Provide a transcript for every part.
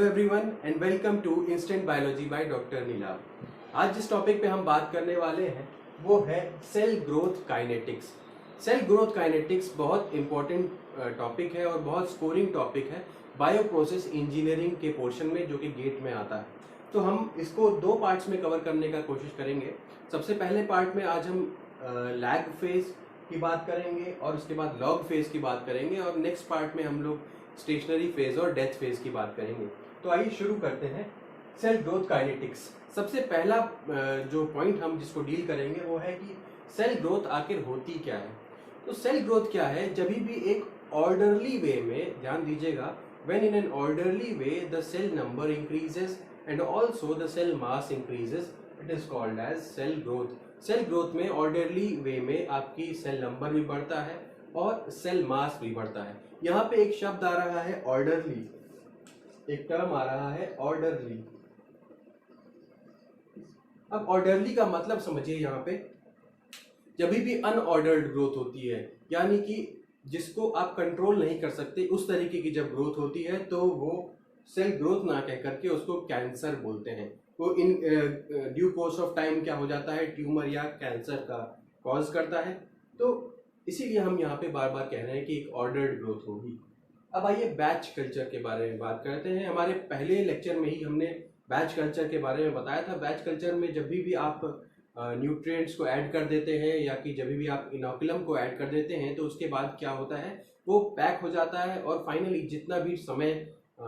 Hello everyone and welcome to instant biology by doctor Neelabh. आज जिस topic पे हम बात करने वाले हैं वो है cell growth kinetics. Cell growth kinetics बहुत इंपॉर्टेंट टॉपिक है और बहुत स्कोरिंग टॉपिक है बायो प्रोसेस इंजीनियरिंग के पोर्शन में, जो कि गेट में आता है। तो हम इसको दो पार्ट्स में कवर करने का कोशिश करेंगे। सबसे पहले पार्ट में आज हम लैग फेज की बात करेंगे और उसके बाद लॉग फेज की बात करेंगे, और नेक्स्ट पार्ट में हम लोग स्टेशनरी फेज और डेथ फेज की बात करेंगे। तो आइए शुरू करते हैं सेल ग्रोथ काइनेटिक्स। सबसे पहला जो पॉइंट हम जिसको डील करेंगे वो है कि सेल ग्रोथ आखिर होती क्या है। तो सेल ग्रोथ क्या है, जब भी एक ऑर्डरली वे में, ध्यान दीजिएगा, when in an orderly way the cell number increases and also the cell mass increases, it is called as cell growth. Cell growth में ऑर्डरली वे में आपकी सेल नंबर भी बढ़ता है और सेल मास भी बढ़ता है। यहाँ पे एक शब्द आ रहा है ऑर्डरली, एक टर्म आ रहा है ऑर्डरली। अब ऑर्डरली का मतलब समझिए, यहाँ पे जब भी अनऑर्डर्ड ग्रोथ होती है, यानी कि जिसको आप कंट्रोल नहीं कर सकते, उस तरीके की जब ग्रोथ होती है तो वो सेल ग्रोथ ना कह करके उसको कैंसर बोलते हैं। वो in due course of time क्या हो जाता है, ट्यूमर या कैंसर का कॉज करता है। तो इसीलिए हम यहाँ पे बार बार कह रहे हैं कि एक ऑर्डर्ड ग्रोथ होगी। अब आइए बैच कल्चर के बारे में बात करते हैं। हमारे पहले लेक्चर में ही हमने बैच कल्चर के बारे में बताया था। बैच कल्चर में जब भी आप न्यूट्रिएंट्स को ऐड कर देते हैं या कि जब भी आप इनोकुलम को ऐड कर देते हैं तो उसके बाद क्या होता है, वो पैक हो जाता है और फाइनली जितना भी समय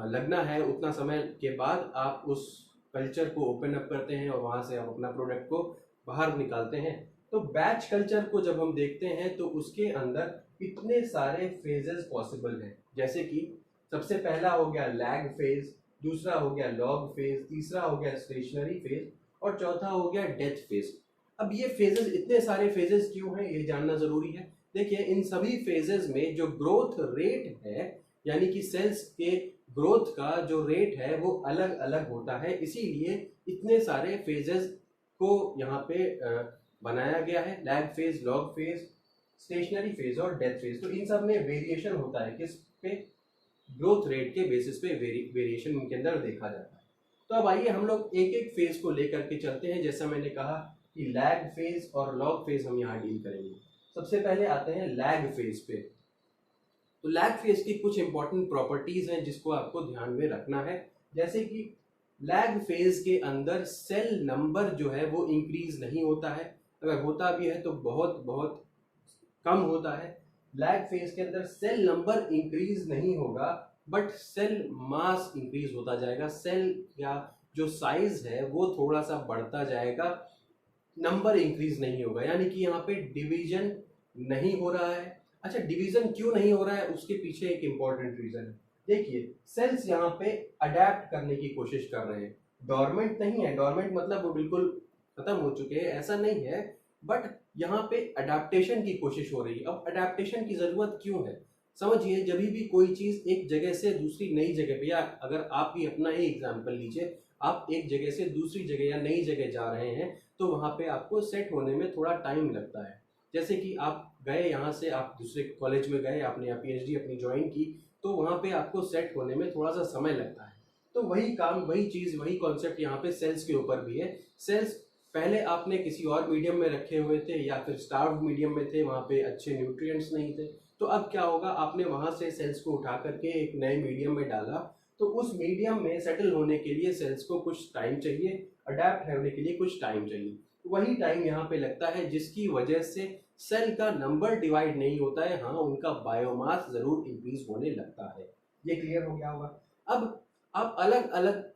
लगना है उतना समय के बाद आप उस कल्चर को ओपन अप करते हैं और वहाँ से आप अपना प्रोडक्ट को बाहर निकालते हैं। तो बैच कल्चर को जब हम देखते हैं तो उसके अंदर इतने सारे फेजेस पॉसिबल हैं, जैसे कि सबसे पहला हो गया लैग फेज, दूसरा हो गया लॉग फेज, तीसरा हो गया स्टेशनरी फेज और चौथा हो गया डेथ फेज। अब ये फेजेस, इतने सारे फेजेस क्यों हैं, ये जानना जरूरी है। देखिए, इन सभी फेजेस में जो ग्रोथ रेट है, यानी कि सेल्स के ग्रोथ का जो रेट है वो अलग अलग होता है। इसीलिए इतने सारे फेजेस को यहाँ पे बनाया गया है, lag phase, log phase, stationary phase और डेथ फेज। तो इन सब में वेरिएशन होता है, किस पे, ग्रोथ रेट के बेसिस पे वेरिएशन इनके अंदर देखा जाता है। तो अब आइए हम लोग एक एक फेज को लेकर के चलते हैं। जैसा मैंने कहा कि लैग फेज और लॉग फेज हम यहाँ डील करेंगे। सबसे पहले आते हैं लैग फेज पे। तो लैग फेज की कुछ इंपॉर्टेंट प्रॉपर्टीज हैं जिसको आपको ध्यान में रखना है। जैसे कि लैग फेज के अंदर सेल नंबर जो है वो इंक्रीज नहीं होता है, अगर होता भी है तो बहुत बहुत कम होता है। लैग फेज के अंदर सेल नंबर इंक्रीज नहीं होगा बट सेल मास इंक्रीज होता जाएगा। सेल या जो साइज है वो थोड़ा सा बढ़ता जाएगा, नंबर इंक्रीज नहीं होगा, यानी कि यहाँ पे डिवीजन नहीं हो रहा है। अच्छा, डिवीजन क्यों नहीं हो रहा है, उसके पीछे एक इंपॉर्टेंट रीजन है। देखिए, सेल्स यहाँ पे अडेप्ट करने की कोशिश कर रहे हैं, डोरमेंट नहीं है। डोरमेंट मतलब वो बिल्कुल खत्म हो चुके हैं, ऐसा नहीं है, बट यहाँ पे अडेप्टेशन की कोशिश हो रही है। अब अडेप्टेशन की जरूरत क्यों है, समझिए, जब भी कोई चीज एक जगह से दूसरी नई जगह पे, या अगर आप भी अपना ही एग्जांपल लीजिए, आप एक जगह से दूसरी जगह या नई जगह जा रहे हैं तो वहां पे आपको सेट होने में थोड़ा टाइम लगता है। जैसे कि आप गए, यहाँ से आप दूसरे कॉलेज में गए, आपने यहाँ पीएचडी अपनी ज्वाइन की, तो वहां पे आपको सेट होने में थोड़ा सा समय लगता है। तो वही काम, वही चीज, वही कॉन्सेप्ट यहाँ पे सेल्स के ऊपर भी है। सेल्स पहले आपने किसी और मीडियम में रखे हुए थे या फिर स्टार्व्ड मीडियम में थे, वहाँ पे अच्छे न्यूट्रिएंट्स नहीं थे। तो अब क्या होगा, आपने वहां से सेल्स को उठा करके एक नए मीडियम में डाला, तो उस मीडियम में सेटल होने के लिए सेल्स को कुछ टाइम चाहिए, अडेप्ट होने के लिए कुछ टाइम चाहिए। वही टाइम यहाँ पे लगता है, जिसकी वजह से सेल का नंबर डिवाइड नहीं होता है, हाँ उनका बायोमास जरूर इंक्रीज होने लगता है। ये क्लियर हो गया होगा। अब आप अलग अलग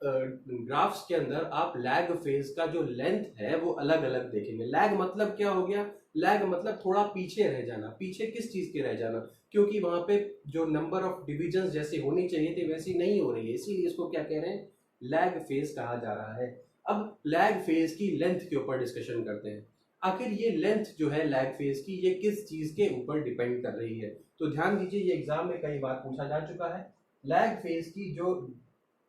ग्राफ्स के अंदर आप लैग फेज का जो लेंथ है वो अलग अलग देखेंगे। लैग मतलब क्या हो गया, लैग मतलब थोड़ा पीछे रह जाना। पीछे किस चीज के रह जाना, क्योंकि वहां पे जो नंबर ऑफ डिविजन्स जैसे होनी चाहिए थी वैसी नहीं हो रही है, इसीलिए इसको क्या कह रहे हैं, लैग फेज कहा जा रहा है। अब लैग फेज की लेंथ के ऊपर डिस्कशन करते हैं। आखिर ये लेंथ जो है लैग फेज की, ये किस चीज के ऊपर डिपेंड कर रही है। तो ध्यान दीजिए, ये एग्जाम में कई बार पूछा जा चुका है। लैग फेज की जो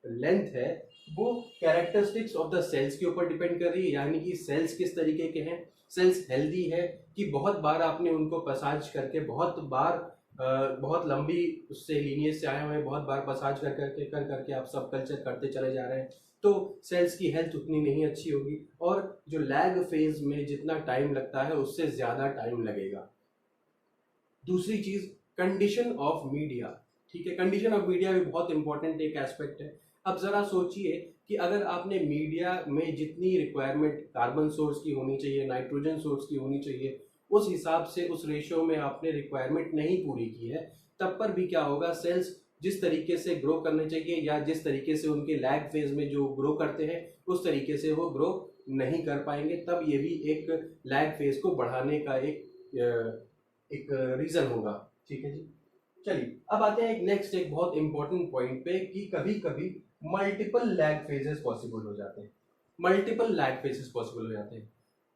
लेंथ है वो कैरेक्टरिस्टिक्स ऑफ द सेल्स के ऊपर डिपेंड कर रही है, यानी कि सेल्स किस तरीके के हैं। सेल्स हेल्दी है कि बहुत बार आपने उनको मसाज करके बहुत बार बहुत लंबी उससे लीनियज से आए हुए हैं, बहुत बार मसाज कर करके आप सब कल्चर करते चले जा रहे हैं, तो सेल्स की हेल्थ उतनी नहीं अच्छी होगी, और जो लैग फेज में जितना टाइम लगता है उससे ज़्यादा टाइम लगेगा। दूसरी चीज़, कंडीशन ऑफ मीडिया। ठीक है, कंडीशन ऑफ मीडिया भी बहुत इंपॉर्टेंट एक एस्पेक्ट है। अब ज़रा सोचिए कि अगर आपने मीडिया में जितनी रिक्वायरमेंट कार्बन सोर्स की होनी चाहिए, नाइट्रोजन सोर्स की होनी चाहिए, उस हिसाब से उस रेशियो में आपने रिक्वायरमेंट नहीं पूरी की है, तब पर भी क्या होगा, सेल्स जिस तरीके से ग्रो करने चाहिए या जिस तरीके से उनके लैग फेज में जो ग्रो करते हैं उस तरीके से वो ग्रो नहीं कर पाएंगे। तब ये भी एक लैग फेज को बढ़ाने का एक रीज़न होगा। ठीक है जी, चलिए अब आते हैं एक नेक्स्ट एक बहुत इंपॉर्टेंट पॉइंट पे कि कभी कभी मल्टीपल लैग फेजेस पॉसिबल हो जाते हैं। मल्टीपल लैग फेजेस पॉसिबल हो जाते हैं।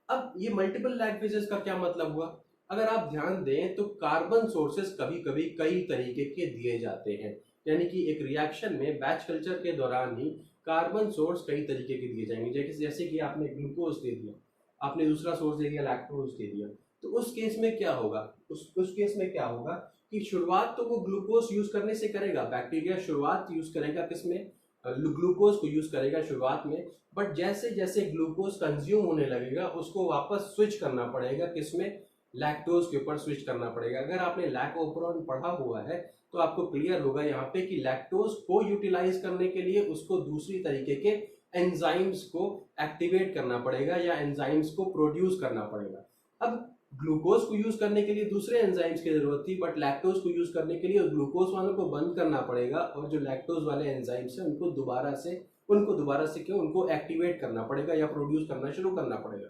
अब ये मल्टीपल लैग फेजेस का क्या मतलब हुआ? अगर आप ध्यान दें तो कार्बन सोर्सेस कभी कभी कई तरीके के दिए जाते हैं, यानी कि एक रिएक्शन में बैच कल्चर के दौरान ही कार्बन सोर्स कई तरीके के दिए जाएंगे। जैसे कि आपने ग्लूकोज दे दिया, आपने दूसरा सोर्स दे दिया लैक्टोज दे दिया, तो उस केस में क्या होगा, उस केस में क्या होगा कि शुरुआत तो वो ग्लूकोज यूज करने से करेगा, बैक्टीरिया शुरुआत यूज करेगा किसमें, ग्लूकोज को यूज करेगा शुरुआत में, बट जैसे जैसे ग्लूकोज कंज्यूम होने लगेगा उसको वापस स्विच करना पड़ेगा किसमें, लैक्टोज के ऊपर स्विच करना पड़ेगा। अगर आपने लैक्टोप्रोन पढ़ा हुआ है तो आपको क्लियर होगा यहाँ पे कि लैक्टोज को यूटिलाइज करने के लिए उसको दूसरी तरीके के एंजाइम्स को एक्टिवेट करना पड़ेगा या एंजाइम्स को प्रोड्यूस करना पड़ेगा। अब ग्लूकोज को यूज करने के लिए दूसरे एंजाइम्स की जरूरत थी, बट लैक्टोज को यूज करने के लिए ग्लूकोज वालों को बंद करना पड़ेगा और जो लैक्टोज वाले एंजाइम्स हैं उनको दोबारा से क्यों, उनको एक्टिवेट करना पड़ेगा या प्रोड्यूस करना शुरू करना पड़ेगा।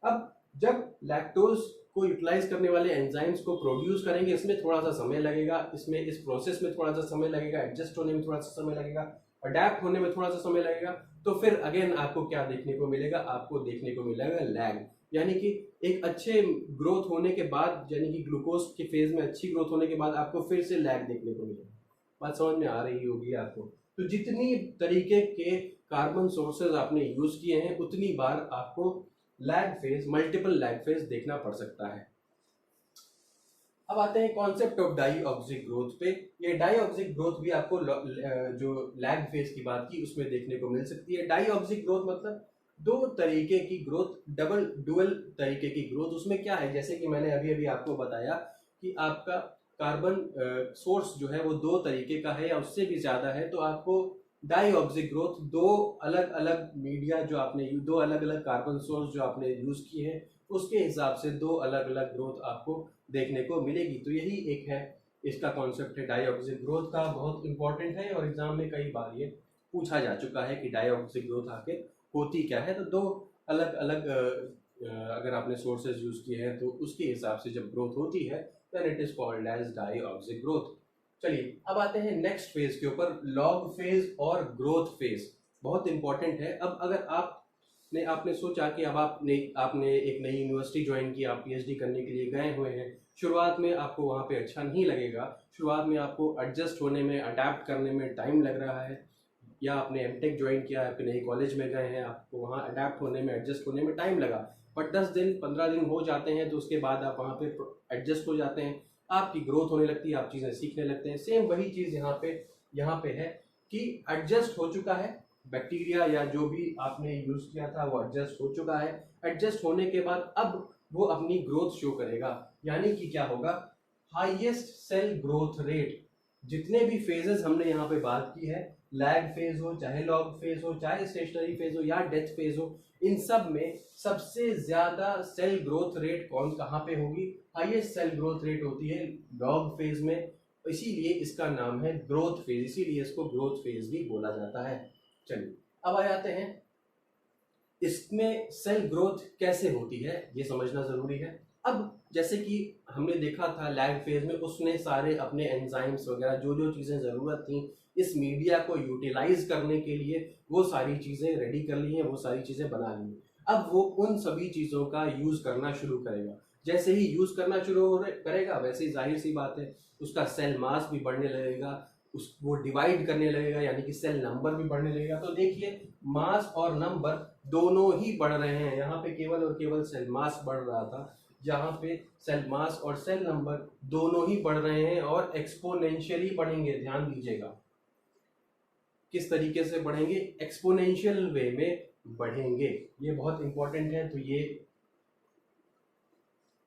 अब जब लैक्टोज को यूटिलाइज करने वाले एंजाइम्स को प्रोड्यूस करेंगे, इसमें थोड़ा सा समय लगेगा, इस प्रोसेस में थोड़ा सा समय लगेगा, एडजस्ट होने में थोड़ा सा समय लगेगा, अडेप्ट होने में थोड़ा सा समय लगेगा, तो फिर अगेन आपको क्या देखने को मिलेगा, आपको देखने को मिलेगा लैग, यानी कि एक अच्छे ग्रोथ होने के बाद, यानी कि ग्लूकोज के फेज में अच्छी ग्रोथ होने के बाद आपको फिर से लैग देखने को मिलेगा। बात समझ में आ रही होगी आपको? तो जितनी तरीके के कार्बन सोर्सेज आपने यूज किए हैं उतनी बार आपको lag phase, multiple lag phase देखना पड़ सकता है। अब आते हैं कॉन्सेप्ट ऑफ डाइऑक्सिक ग्रोथ पे। ये डाइऑक्सिक ग्रोथ भी आपको जो लैग फेज की बात की उसमें देखने को मिल सकती है। डाइऑक्सिक ग्रोथ मतलब दो तरीके की ग्रोथ, डुअल तरीके की ग्रोथ। उसमें क्या है, जैसे कि मैंने अभी अभी आपको बताया कि आपका कार्बन सोर्स जो है वो दो तरीके का है या उससे भी ज्यादा है, तो आपको डाइऑक्सिक ग्रोथ दो अलग अलग मीडिया जो आपने, दो अलग अलग कार्बन सोर्स जो आपने यूज किए हैं उसके हिसाब से दो अलग अलग ग्रोथ आपको देखने को मिलेगी। तो यही एक है इसका कॉन्सेप्ट है डाइऑक्सिक ग्रोथ का, बहुत इंपॉर्टेंट है और एग्जाम में कई बार ये पूछा जा चुका है कि डाइऑक्सिक ग्रोथ आखिर होती क्या है। तो दो अलग अलग अगर आपने सोर्सेज यूज किए हैं तो उसके हिसाब से जब ग्रोथ होती है then it is called as diauxic growth. चलिए अब आते हैं नेक्स्ट फेज के ऊपर, लॉग फेज और ग्रोथ फेज। बहुत इंपॉर्टेंट है। अब अगर आपने सोचा कि अब आपने एक नई यूनिवर्सिटी ज्वाइन की, आप पीएचडी करने के लिए गए हुए हैं, शुरुआत में आपको वहाँ पे अच्छा नहीं लगेगा, शुरुआत में आपको एडजस्ट होने में, अडेप्ट करने में टाइम लग रहा है, या आपने एमटेक ज्वाइन किया, आप नई कॉलेज में गए हैं, आपको वहाँ अडेप्ट होने में, एडजस्ट होने में टाइम लगा, बट 10 दिन 15 दिन हो जाते हैं तो उसके बाद आप वहाँ पे एडजस्ट हो जाते हैं, आपकी ग्रोथ होने लगती है, आप चीज़ें सीखने लगते हैं। सेम वही चीज़ यहाँ पे है कि एडजस्ट हो चुका है बैक्टीरिया या जो भी आपने यूज़ किया था वो एडजस्ट हो चुका है। एडजस्ट होने के बाद अब वो अपनी ग्रोथ शो करेगा, यानी कि क्या होगा, हाईएस्ट सेल ग्रोथ रेट। जितने भी फेजेस हमने यहाँ पे बात की है, लैग फेज हो, चाहे लॉग फेज हो, चाहे स्टेशनरी फेज हो या डेथ फेज हो, इन सब में सबसे ज्यादा सेल ग्रोथ रेट कहाँ पे होगी, हाईएस्ट सेल ग्रोथ रेट होती है लॉग फेज में, इसीलिए इसका नाम है ग्रोथ फेज, इसीलिए इसको ग्रोथ फेज भी बोला जाता है। चलिए अब आ जाते हैं इसमें सेल ग्रोथ कैसे होती है ये समझना जरूरी है। अब जैसे कि हमने देखा था लैग फेज में, उसने सारे अपने एंजाइम्स वगैरह जो जो चीज़ें ज़रूरत थी इस मीडिया को यूटिलाइज करने के लिए वो सारी चीज़ें रेडी कर ली हैं, वो सारी चीज़ें बना ली हैं। अब वो उन सभी चीज़ों का यूज़ करना शुरू करेगा। जैसे ही यूज़ करना शुरू करेगा वैसे ही जाहिर सी बात है उसका सेल मास भी बढ़ने लगेगा, वो डिवाइड करने लगेगा, यानी कि सेल नंबर भी बढ़ने लगेगा। तो देखिए मास और नंबर दोनों ही बढ़ रहे हैं, यहाँ पे केवल और केवल सेल मास बढ़ रहा था, जहाँ पे सेल मास और सेल नंबर दोनों ही बढ़ रहे हैं और एक्सपोनेंशियली बढ़ेंगे। ध्यान दीजिएगा किस तरीके से बढ़ेंगे, एक्सपोनेंशियल वे में बढ़ेंगे। ये बहुत इंपॉर्टेंट है, तो ये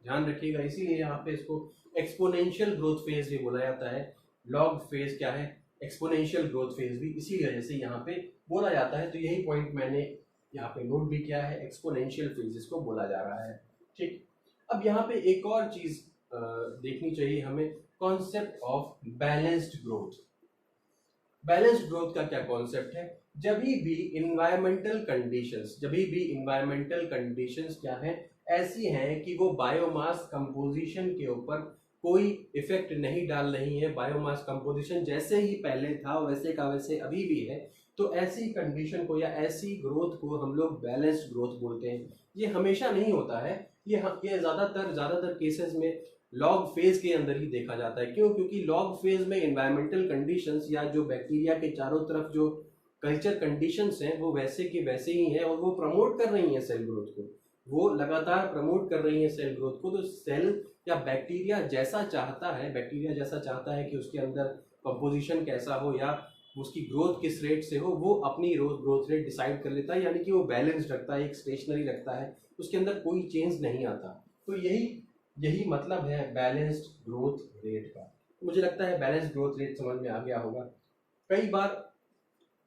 ध्यान रखिएगा। इसीलिए यहाँ पे इसको एक्सपोनेंशियल ग्रोथ फेज भी बोला जाता है। लॉग फेज क्या है, एक्सपोनेंशियल ग्रोथ फेज भी इसी वजह से यहाँ पे बोला जाता है। तो यही पॉइंट मैंने यहाँ पे नोट भी किया है, एक्सपोनेंशियल फेजेस को बोला जा रहा है। ठीक, अब यहाँ पे एक और चीज देखनी चाहिए हमें, concept of balanced growth. Balanced growth का क्या कॉन्सेप्ट है, जब भी इन्वायरमेंटल कंडीशंस क्या है, ऐसी हैं कि वो बायोमास कंपोजिशन के ऊपर कोई इफेक्ट नहीं डाल रही है, बायोमास कंपोजिशन जैसे ही पहले था वैसे का वैसे अभी भी है, तो ऐसी कंडीशन को या ऐसी ग्रोथ को हम लोग बैलेंस्ड ग्रोथ बोलते हैं। ये हमेशा नहीं होता है, ये ज़्यादातर केसेस में लॉग फेज के अंदर ही देखा जाता है। क्यों? क्योंकि लॉग फेज में इन्वायरमेंटल कंडीशंस या जो बैक्टीरिया के चारों तरफ जो कल्चर कंडीशंस हैं वो वैसे के वैसे ही हैं और वो प्रमोट कर रही हैं सेल ग्रोथ को, वो लगातार प्रमोट कर रही हैं सेल ग्रोथ को। तो सेल या बैक्टीरिया जैसा चाहता है कि उसके अंदर कंपोजिशन कैसा हो या उसकी ग्रोथ किस रेट से हो, वो अपनी ग्रोथ रेट डिसाइड कर लेता है, यानी कि वो बैलेंस रखता है, एक स्टेशनरी रखता है, उसके अंदर कोई चेंज नहीं आता। तो यही मतलब है बैलेंस्ड ग्रोथ रेट का। मुझे लगता है बैलेंस्ड ग्रोथ रेट समझ में आ गया होगा। कई बार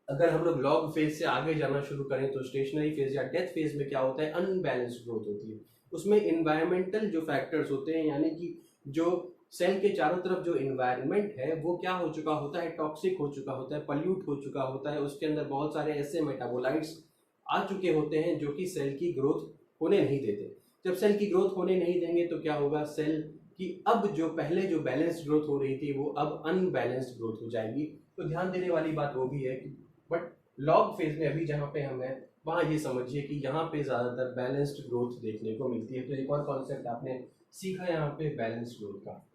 अगर हम लोग लॉग फेज से आगे जाना शुरू करें तो स्टेशनरी फेज या डेथ फेज में क्या होता है, अनबैलेंस्ड ग्रोथ होती है। उसमें इन्वायरमेंटल जो फैक्टर्स होते हैं, यानी कि जो सेल के चारों तरफ जो इन्वायरमेंट है वो क्या हो चुका होता है, टॉक्सिक हो चुका होता है, पल्यूट हो चुका होता है, उसके अंदर बहुत सारे ऐसे मेटाबोलाइट्स आ चुके होते हैं जो कि सेल की ग्रोथ होने नहीं देते। जब सेल की ग्रोथ होने नहीं देंगे तो क्या होगा, सेल की अब जो पहले जो बैलेंस्ड ग्रोथ हो रही थी वो अब अनबैलेंस्ड ग्रोथ हो जाएगी। तो ध्यान देने वाली बात वो भी है कि बट लॉग फेज में अभी जहाँ पे हम हैं वहाँ ये समझिए कि यहाँ पे ज़्यादातर बैलेंस्ड ग्रोथ देखने को मिलती है। तो एक और कॉन्सेप्ट आपने सीखा यहाँ पे बैलेंस्ड ग्रोथ का।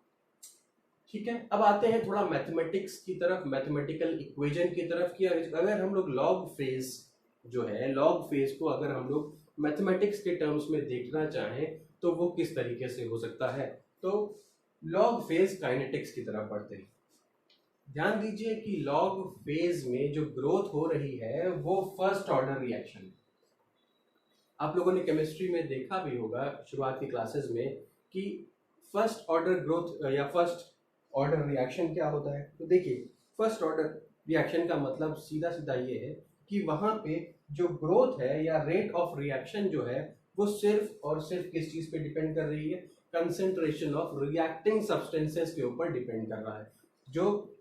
ठीक है, अब आते हैं थोड़ा मैथमेटिक्स की तरफ, मैथमेटिकल इक्वेशन की तरफ कि अगर हम लोग लॉग फेज जो है, लॉग फेज को अगर हम लोग मैथमेटिक्स के टर्म्स में देखना चाहें तो वो किस तरीके से हो सकता है। तो लॉग फेज काइनेटिक्स की तरफ बढ़ते हैं। ध्यान दीजिए कि लॉग फेज में जो ग्रोथ हो रही है वो फर्स्ट ऑर्डर रिएक्शन। आप लोगों ने केमिस्ट्री में देखा भी होगा शुरुआती क्लासेस में कि फर्स्ट ऑर्डर ग्रोथ या फर्स्ट ऑर्डर रिएक्शन क्या होता है। तो देखिए, फर्स्ट ऑर्डर रिएक्शन का मतलब सीधा सीधा ये है कि वहाँ पे जो ग्रोथ है या रेट ऑफ रिएक्शन जो है वो सिर्फ और सिर्फ किस चीज़ पे डिपेंड कर रही है, कंसेंट्रेशन ऑफ रिएक्टिंग सब्सटेंसेस के ऊपर डिपेंड कर रहा है। जो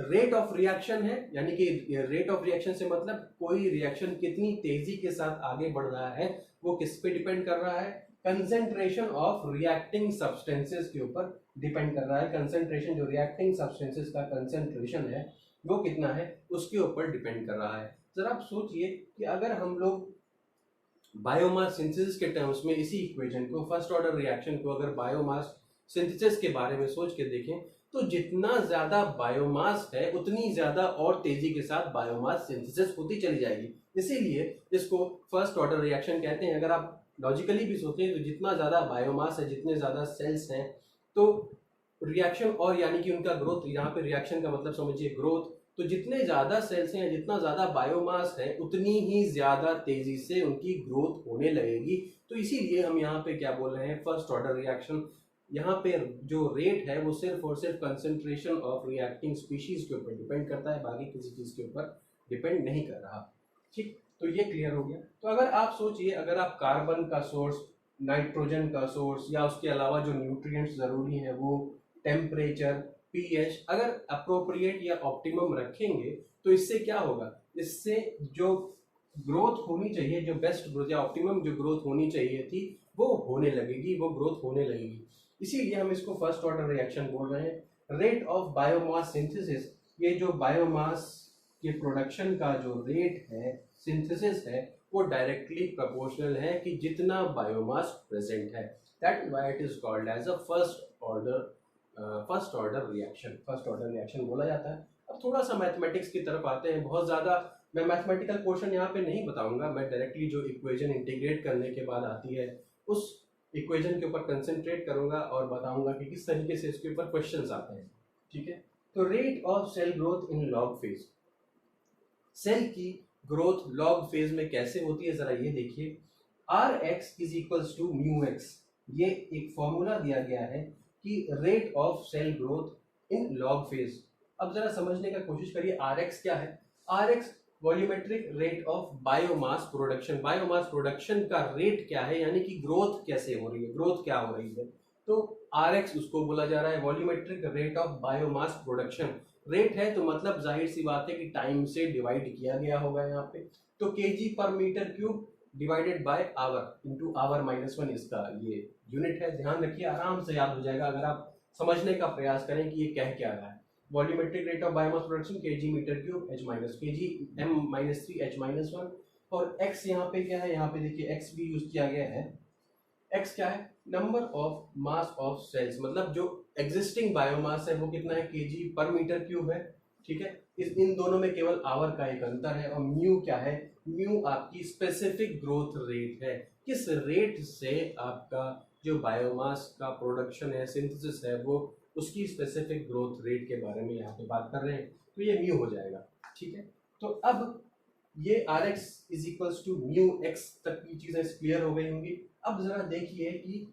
रेट ऑफ रिएक्शन है, यानी कि रेट ऑफ रिएक्शन से मतलब कोई रिएक्शन कितनी तेजी के साथ आगे बढ़ रहा है, वो किस पे डिपेंड कर रहा है, कंसेंट्रेशन ऑफ रिएक्टिंग सब्सटेंसेस के ऊपर डिपेंड कर रहा है। कंसेंट्रेशन, जो रिएक्टिंग सब्सटेंसेस का कंसेंट्रेशन है वो कितना है उसके ऊपर डिपेंड कर रहा है। जरा आप सोचिए कि अगर हम लोग बायोमास सिंथेसिस के टर्म्स में इसी इक्वेशन को, फर्स्ट ऑर्डर रिएक्शन को अगर बायोमास सिंथेसिस के बारे में सोच के देखें तो जितना ज्यादा बायोमास है उतनी ज्यादा और तेजी के साथ बायोमास सिंथेसिस होती चली जाएगी। इसीलिए इसको फर्स्ट ऑर्डर रिएक्शन कहते हैं। अगर आप लॉजिकली भी सोचें तो जितना ज्यादा बायोमास है, जितने ज्यादा सेल्स हैं, तो रिएक्शन और यानी कि उनका ग्रोथ, यहाँ पे रिएक्शन का मतलब समझिए ग्रोथ, तो जितने ज़्यादा सेल्स हैं, जितना ज़्यादा बायोमास है, उतनी ही ज़्यादा तेज़ी से उनकी ग्रोथ होने लगेगी। तो इसीलिए हम यहाँ पे क्या बोल रहे हैं, फर्स्ट ऑर्डर रिएक्शन। यहाँ पे जो रेट है वो सिर्फ और सिर्फ कंसेंट्रेशन ऑफ रिएक्टिंग स्पीशीज के ऊपर डिपेंड करता है, बाकी किसी चीज़ के ऊपर डिपेंड नहीं कर रहा। ठीक, तो ये क्लियर हो गया। तो अगर आप सोचिए, अगर आप कार्बन का सोर्स, नाइट्रोजन का सोर्स या उसके अलावा जो न्यूट्रिएंट्स ज़रूरी हैं वो टेम्परेचर, पीएच अगर अप्रोप्रिएट या ऑप्टिमम रखेंगे तो इससे क्या होगा, इससे जो ग्रोथ होनी चाहिए, जो बेस्ट ग्रोथ या ऑप्टिमम जो ग्रोथ होनी चाहिए थी वो होने लगेगी, वो ग्रोथ होने लगेगी। इसीलिए हम इसको फर्स्ट ऑर्डर रिएक्शन बोल रहे हैं। रेट ऑफ बायोमास सिंथेसिस, ये जो बायोमास के प्रोडक्शन का जो रेट है, सिंथेसिस है, वो डायरेक्टली प्रोपोर्शनल है कि जितना बायोमास प्रेजेंट है। That why it is called as a first order reaction बोला जाता है। अब थोड़ा सा मैथमेटिक्स की तरफ आते हैं। बहुत ज़्यादा मैं मैथमेटिकल पोर्शन यहाँ पे नहीं बताऊंगा, मैं डायरेक्टली जो इक्वेशन इंटीग्रेट करने के बाद आती है उस इक्वेशन के ऊपर कंसंट्रेट करूंगा और बताऊंगा कि किस तरीके से इसके ऊपर क्वेश्चंस आते हैं। ठीक है, तो rate of cell growth in log phase, cell की ग्रोथ लॉग फेज में कैसे होती है जरा ये देखिए। R X is equals to mu X, ये एक फॉर्मूला दिया गया है कि rate of cell growth in log phase. अब जरा समझने का कोशिश करिए, आर एक्स क्या है। R X volumetric rate of biomass production, biomass production का रेट क्या है, यानी कि ग्रोथ कैसे हो रही है, ग्रोथ क्या हो रही है, तो आर एक्स उसको बोला जा रहा है volumetric rate of biomass production. Rate है तो मतलब जाहिर सी बात है कि टाइम से डिवाइड किया गया होगा यहाँ पे, तो KG per metre cube divided by hour into hour -1 इसका ये यूनिट है। ध्यान रखिए, आराम से याद हो जाएगा अगर आप समझने का प्रयास करें कि ये कह क्या रहा है। Volumetric rate of biomass production KG metre cube H minus KG m-3 h-1, और x यहाँ पे क्या है, यहाँ पे देखिए x भी यूज किया गया है। x क्या है, number of mass of cells, मतलब जो एग्जिस्टिंग बायोमास है वो कितना है, केजी पर मीटर क्यूब है। ठीक है, इन दोनों में केवल आवर का एक अंतर है। और म्यू क्या है, म्यू आपकी स्पेसिफिक ग्रोथ रेट है, किस रेट से आपका जो बायोमास का प्रोडक्शन है, सिंथेसिस है, वो उसकी स्पेसिफिक ग्रोथ रेट के बारे में यहाँ पे बात कर रहे हैं, तो ये म्यू हो जाएगा। ठीक है, तो अब ये R X is equals to mu X तक की चीजें क्लियर हो गई होंगी। अब जरा देखिए कि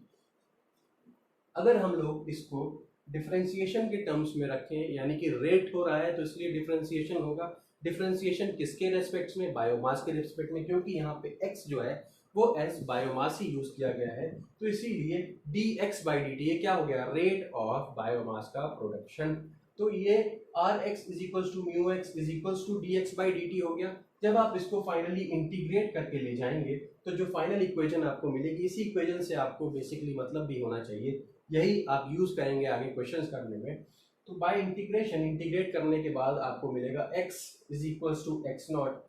अगर हम लोग इसको डिफरेंशिएशन के टर्म्स में रखें, यानी कि रेट हो रहा है तो इसलिए डिफरेंशिएशन होगा। डिफरेंशिएशन किसके रेस्पेक्ट में, बायोमास के रेस्पेक्ट में, क्योंकि यहाँ पे x जो है वो एज बायोमास ही यूज किया गया है, तो इसीलिए dx बाई dt ये क्या हो गया, रेट ऑफ बायोमास का प्रोडक्शन। तो ये R X is equals to mu X is equals to D X by D T हो गया। जब आप इसको फाइनली इंटीग्रेट करके ले जाएंगे तो जो फाइनल इक्वेशन आपको मिलेगी, इसी इक्वेशन से आपको बेसिकली मतलब भी होना चाहिए, यही आप यूज करेंगे आगे क्वेश्चंस करने में। तो बाय इंटीग्रेशन, इंटीग्रेट करने के बाद आपको मिलेगा x is equals to X naught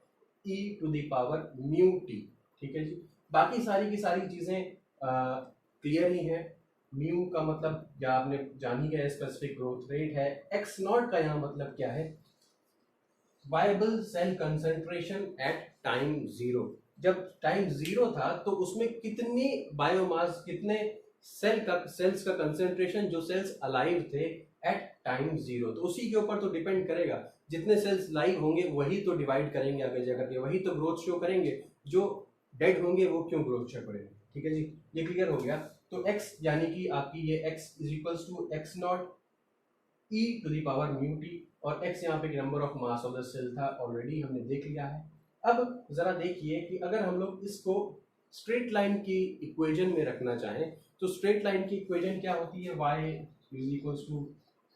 E to the power mu T. ठीक है जी, बाकी सारी की सारी चीजें क्लियर ही है। म्यू का मतलब क्या आपने जान ही गया, स्पेसिफिक ग्रोथ रेट है। एक्स नॉट का यहाँ मतलब क्या है, viable cell concentration at time zero. जब टाइम जीरो था तो उसमें कितनी बायोमास, कितने सेल्स का कंसंट्रेशन, जो सेल्स अलाइव थे एट टाइम जीरो, तो उसी के ऊपर तो डिपेंड करेगा। जितने सेल्स लाइव होंगे वही तो डिवाइड करेंगे आगे जाकर के, वही तो ग्रोथ शो करेंगे। जो डेड होंगे वो क्यों ग्रोथ शो करेंगे। ठीक है जी, ये क्लियर हो गया। तो x यानी कि आपकी ये x is equals to X naught E to the power mu T, और x यहाँ पे number of mass of the cell था, ऑलरेडी हमने देख लिया है। अब जरा देखिए कि अगर हम लोग इसको स्ट्रेट लाइन की इक्वेशन में रखना चाहें तो स्ट्रेट लाइन की इक्वेशन क्या होती है, y is equals to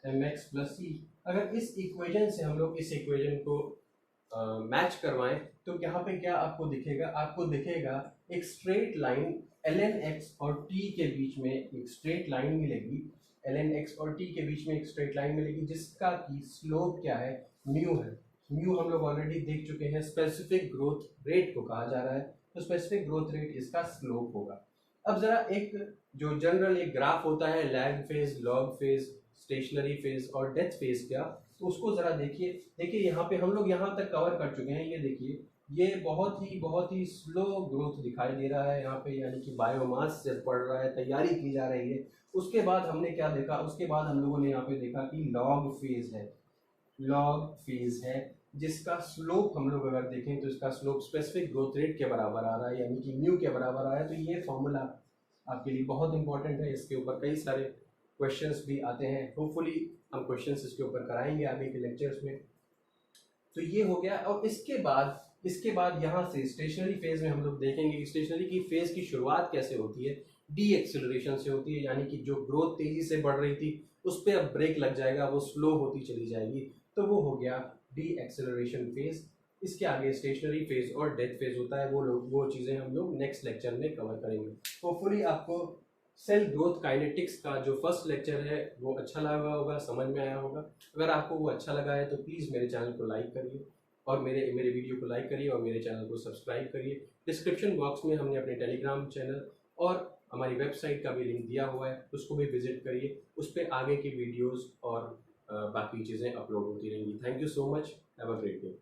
mx plus c। अगर इस इक्वेशन से हम लोग इस इक्वेशन को मैच करवाएं तो यहाँ पे क्या आपको दिखेगा, आपको दिखेगा एक स्ट्रेट लाइन ln x और t के बीच में एक स्ट्रेट लाइन मिलेगी, ln x और t के बीच में एक स्ट्रेट लाइन मिलेगी जिसका की स्लोप क्या है, म्यू है। म्यू हम लोग ऑलरेडी देख चुके हैं, स्पेसिफिक ग्रोथ रेट को कहा जा रहा है, तो स्पेसिफिक ग्रोथ रेट इसका स्लोप होगा। अब जरा एक जो जनरल एक ग्राफ होता है, lag phase, log phase, stationary phase और डेथ फेज का, तो उसको जरा देखिए। देखिए यहाँ पे हम लोग यहाँ तक कवर कर चुके हैं, ये देखिए ये बहुत ही स्लो ग्रोथ दिखाई दे रहा है यहाँ पे, यानी कि बायोमास से बढ़ रहा है, तैयारी की जा रही है। उसके बाद हमने क्या देखा, उसके बाद हम लोगों ने यहाँ पे देखा कि लॉग फेज है, लॉग फेज है जिसका स्लोप हम लोग अगर देखें तो इसका स्लोप स्पेसिफिक ग्रोथ रेट के बराबर आ रहा है, यानी कि म्यू के बराबर आ रहा है। तो ये फॉर्मूला आपके लिए बहुत इंपॉर्टेंट है, इसके ऊपर कई सारे क्वेश्चंस भी आते हैं, होपफुली हम क्वेश्चंस इसके ऊपर कराएंगे आगे के लेक्चर्स में। तो ये हो गया। और इसके बाद यहाँ से स्टेशनरी फेज में हम लोग देखेंगे कि स्टेशनरी की फेज की शुरुआत कैसे होती है, डी एक्सेलरेशन से होती है, यानी कि जो ग्रोथ तेजी से बढ़ रही थी उस पर अब ब्रेक लग जाएगा, वो स्लो होती चली जाएगी, तो वो हो गया डी एक्सेलरेशन फेज। इसके आगे स्टेशनरी फेज और डेथ फेज होता है, वो चीज़ें हम लोग नेक्स्ट लेक्चर में कवर करेंगे। होपफुली आपको सेल ग्रोथ काइनेटिक्स का जो फर्स्ट लेक्चर है वो अच्छा लगा होगा, समझ में आया होगा। अगर आपको वो अच्छा लगा है तो प्लीज़ मेरे चैनल को लाइक करिए और मेरे वीडियो को लाइक करिए और मेरे चैनल को सब्सक्राइब करिए। डिस्क्रिप्शन बॉक्स में हमने अपने टेलीग्राम चैनल और हमारी वेबसाइट का भी लिंक दिया हुआ है, उसको भी विजिट करिए, उस पर आगे की वीडियोज़ और बाकी चीज़ें अपलोड होती रहेंगी। Thank you so much, have a great day.